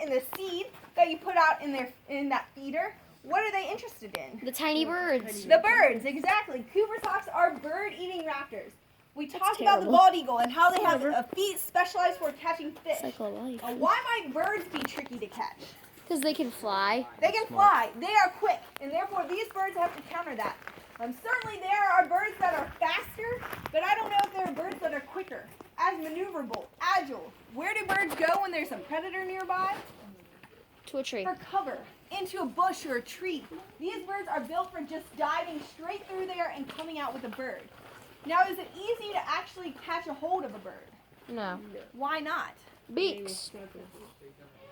in the seed that you put out in that feeder, what are they interested in? The tiny birds. The birds, exactly. Cooper's hawks are bird-eating raptors. We talked about the bald eagle and how they have feet specialized for catching fish. Cycle of life. Why might birds be tricky to catch? Because they can fly. They can fly. They are quick, and therefore these birds have to counter that. Certainly there are birds that are faster, but I don't know if there are birds that are quicker, as maneuverable, agile. Where do birds go when there's a predator nearby? To a tree. For cover, into a bush or a tree. These birds are built for just diving straight through there and coming out with a bird. Now, is it easy to actually catch a hold of a bird? No. Why not? Beaks.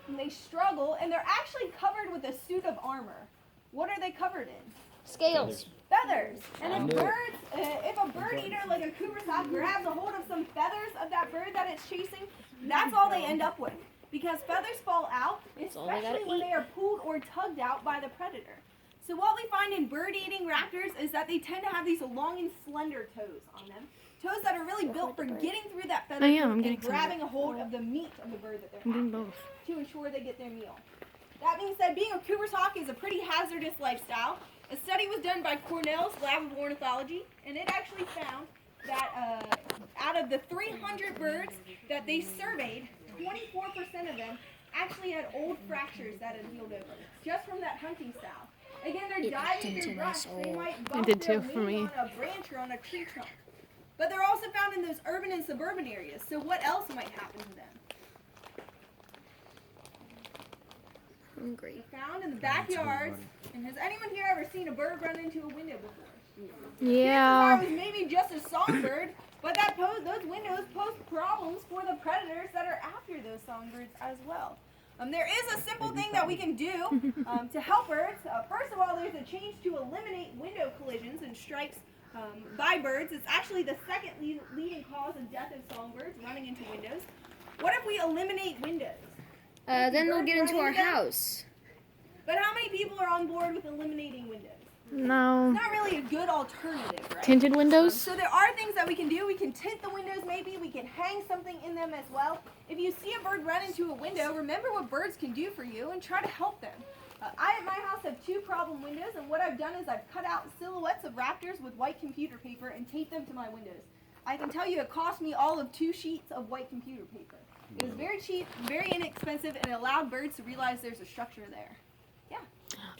They struggle, and they're actually covered with a suit of armor. What are they covered in? Scales. Feathers. And if a bird eater like a Cooper's hawk grabs a hold of some feathers of that bird that it's chasing, that's all they end up with. Because feathers fall out, especially when they are pulled or tugged out by the predator. So what we find in bird-eating raptors is that they tend to have these long and slender toes on them. Toes that are really built for getting through that feather and grabbing a hold of the meat of the bird that they're after to ensure they get their meal. That being said, being a Cooper's hawk is a pretty hazardous lifestyle. A study was done by Cornell's Lab of Ornithology, and it actually found that out of the 300 birds that they surveyed, 24% of them actually had old fractures that had healed over, just from that hunting style. Again, they're diving through brush. They might bump their wings on a branch or on a tree trunk. But they're also found in those urban and suburban areas, so what else might happen to them? Hungry. They're found in the backyards. And has anyone here ever seen a bird run into a window before? Yeah. It was maybe just a songbird, but those windows pose problems for the predators that are after those songbirds as well. There is a simple thing that we can do to help birds. First of all, there's a change to eliminate window collisions and strikes by birds. It's actually the second leading cause of death of songbirds, running into windows. What if we eliminate windows? Then they'll get into our house. But how many people are on board with eliminating windows? No. It's not really a good alternative, right? Tinted windows? So there are things that we can do. We can tint the windows maybe. We can hang something in them as well. If you see a bird run into a window, remember what birds can do for you and try to help them. I at my house have 2 problem windows, and what I've done is I've cut out silhouettes of raptors with white computer paper and taped them to my windows. I can tell you it cost me all of 2 sheets of white computer paper. It was very cheap, very inexpensive, and it allowed birds to realize there's a structure there. Yeah.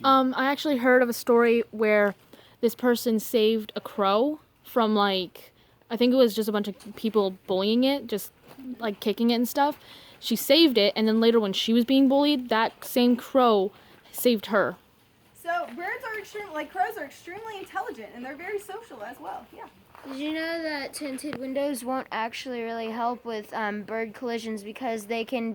I actually heard of a story where this person saved a crow from, I think it was just a bunch of people bullying it, just kicking it and stuff. She saved it, and then later when she was being bullied, that same crow saved her. So birds are crows are extremely intelligent, and they're very social as well. Yeah. Did you know that tinted windows won't actually really help with bird collisions because they can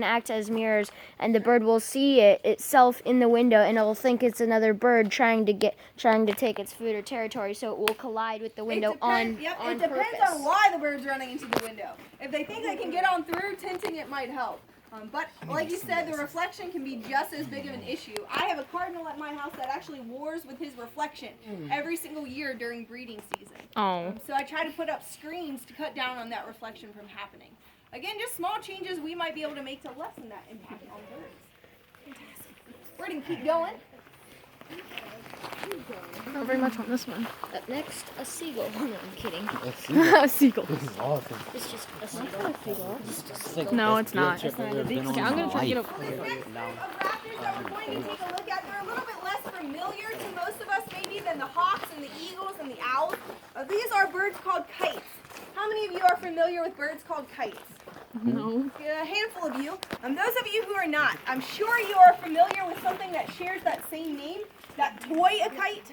act as mirrors, and the bird will see itself in the window, and it will think it's another bird trying to take its food or territory, so it will collide with the window on It purpose. depends on why the bird's running into the window. If they think they can get on through, tinting it might help. But like you said, the reflection can be just as big of an issue. I have a cardinal at my house that actually wars with his reflection every single year during breeding season. Oh. So I try to put up screens to cut down on that reflection from happening. Again, just small changes we might be able to make to lessen that impact on birds. Fantastic. We're going to keep going. Not very much on this one. Up next, a seagull. No, I'm kidding. A seagual. This is awesome. It's just a seagull. No, it's not. Okay, I'm going to try to get This next group of raptors that we're going to take a look at, they're a little bit less familiar to most of us maybe than the hawks and the eagles and the owls. These are birds called kites. How many of you are familiar with birds called kites? No. A handful of you. Those of you who are not, I'm sure you are familiar with something that shares that same name, that toy a kite.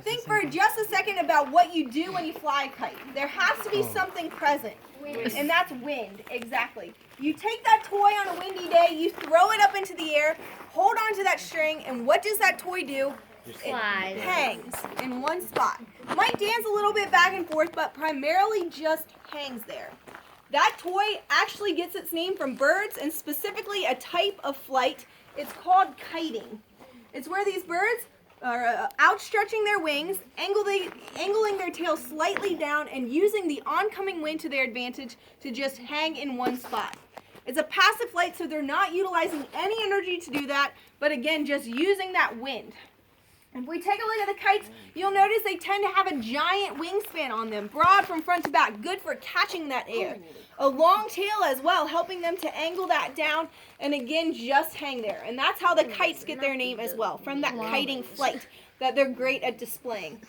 Think for just a second about what you do when you fly a kite. There has to be something present, and that's wind, exactly. You take that toy on a windy day, you throw it up into the air, hold on to that string, and what does that toy do? It flies. hangs in one spot. Might dance a little bit back and forth, but primarily just hangs there. That toy actually gets its name from birds, and specifically a type of flight. It's called kiting. It's where these birds are outstretching their wings, angling their tail slightly down, and using the oncoming wind to their advantage to just hang in one spot. It's a passive flight, so they're not utilizing any energy to do that, but again, just using that wind. If we take a look at the kites, you'll notice they tend to have a giant wingspan on them, broad from front to back, good for catching that air. A long tail as well, helping them to angle that down and again just hang there. And that's how the kites get their name as well, from that kiting flight that they're great at displaying.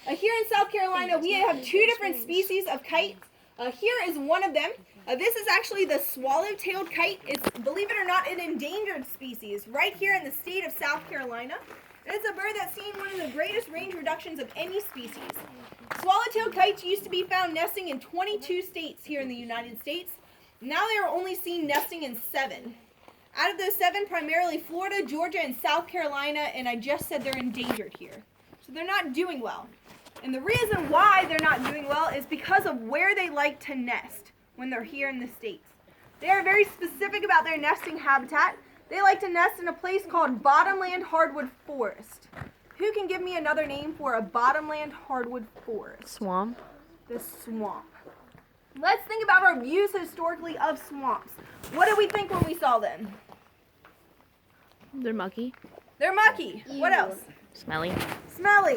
Here in South Carolina, we have 2 different species of kites. Here is one of them. This is actually the swallow-tailed kite. It's, believe it or not, an endangered species right here in the state of South Carolina. It's a bird that's seen one of the greatest range reductions of any species. Swallow-tailed kites used to be found nesting in 22 states here in the United States. Now they are only seen nesting in 7. Out of those 7, primarily Florida, Georgia, and South Carolina, and I just said they're endangered here. So they're not doing well. And the reason why they're not doing well is because of where they like to nest when they're here in the States. They are very specific about their nesting habitat. They like to nest in a place called bottomland hardwood forest. Who can give me another name for a bottomland hardwood forest? Swamp. The swamp. Let's think about our views historically of swamps. What did we think when we saw them? They're mucky. They're mucky. What else? Smelly. Smelly.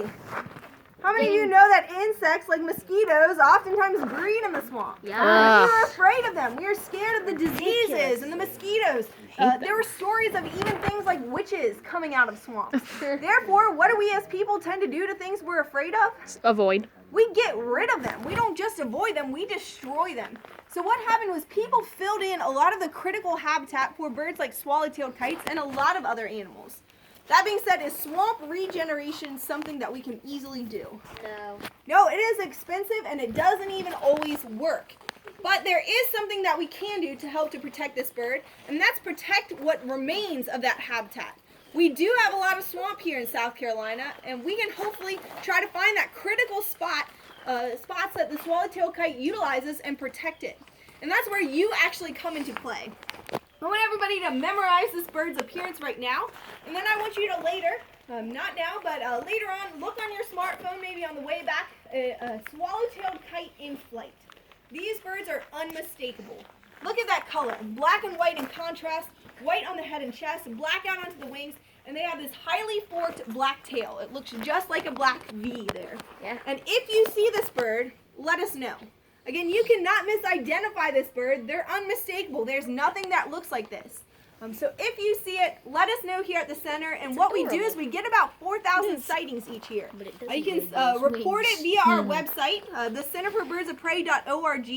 How many of you know that insects like mosquitoes oftentimes breed in the swamp? Yeah. We were afraid of them. We were scared of the diseases and the mosquitoes. There were stories of even things like witches coming out of swamps. Therefore, what do we as people tend to do to things we're afraid of? Avoid. We get rid of them. We don't just avoid them, we destroy them. So what happened was people filled in a lot of the critical habitat for birds like swallow-tailed kites and a lot of other animals. That being said, is swamp regeneration something that we can easily do? No. No, it is expensive and it doesn't even always work. But there is something that we can do to help to protect this bird, and that's protect what remains of that habitat. We do have a lot of swamp here in South Carolina, and we can hopefully try to find that critical spots that the swallow-tailed kite utilizes and protect it. And that's where you actually come into play. I want everybody to memorize this bird's appearance right now, and then I want you to later, not now, but later on, look on your smartphone, maybe on the way back, a swallow-tailed kite in flight. These birds are unmistakable. Look at that color, black and white in contrast, white on the head and chest, black out onto the wings, and they have this highly forked black tail. It looks just like a black V there. Yeah. And if you see this bird, let us know. Again, you cannot misidentify this bird. They're unmistakable. There's nothing that looks like this. So if you see it, let us know here at the center. And what we do is we get about 4,000 sightings each year. You can report it via our website, thecenterforbirdsofprey.org.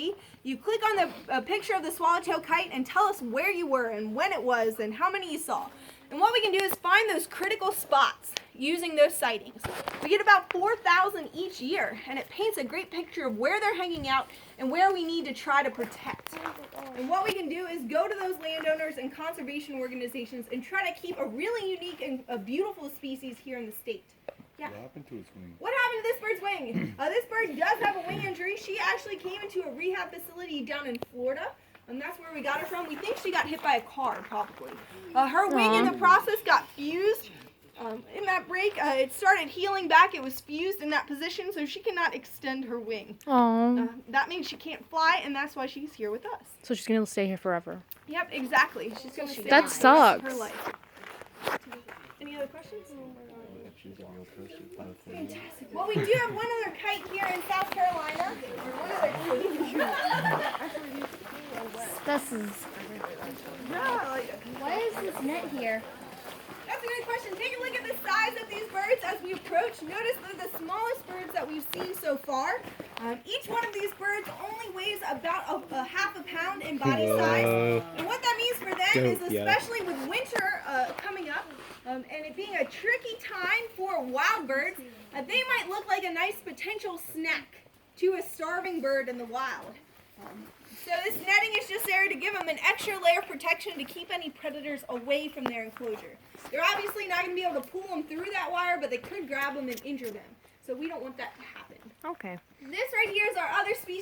You click on the picture of the swallowtail kite and tell us where you were and when it was and how many you saw. And what we can do is find those critical spots using those sightings. We get about 4,000 each year, and it paints a great picture of where they're hanging out and where we need to try to protect. And what we can do is go to those landowners and conservation organizations and try to keep a really unique and a beautiful species here in the state. Yeah. What happened to its wing? What happened to this bird's wing? This bird does have a wing injury. She actually came into a rehab facility down in Florida. And that's where we got her from. We think she got hit by a car, probably. Her wing in the process got fused. In that break, it started healing back. It was fused in that position, so she cannot extend her wing. That means she can't fly, and that's why she's here with us. So she's gonna stay here forever. Yep, exactly. She's going to stay That here for the rest of her sucks. life. Any other questions? If she's a real person, it's not a thing. Fantastic. Well, we do have one other kite here in South Carolina. Or one other This is. Yeah, I like it. Why is this net here? That's a good question. Take a look at the size of these birds as we approach. Notice they're the smallest birds that we've seen so far. Each one of these birds only weighs about a half a pound in body size. And what that means for them is, especially with winter coming up, and it being a tricky time for wild birds, they might look like a nice potential snack to a starving bird in the wild. So this netting is just there to give them an extra layer of protection to keep any predators away from their enclosure. They're obviously not going to be able to pull them through that wire, but they could grab them and injure them. So we don't want that to happen. Okay. This right here is our other species.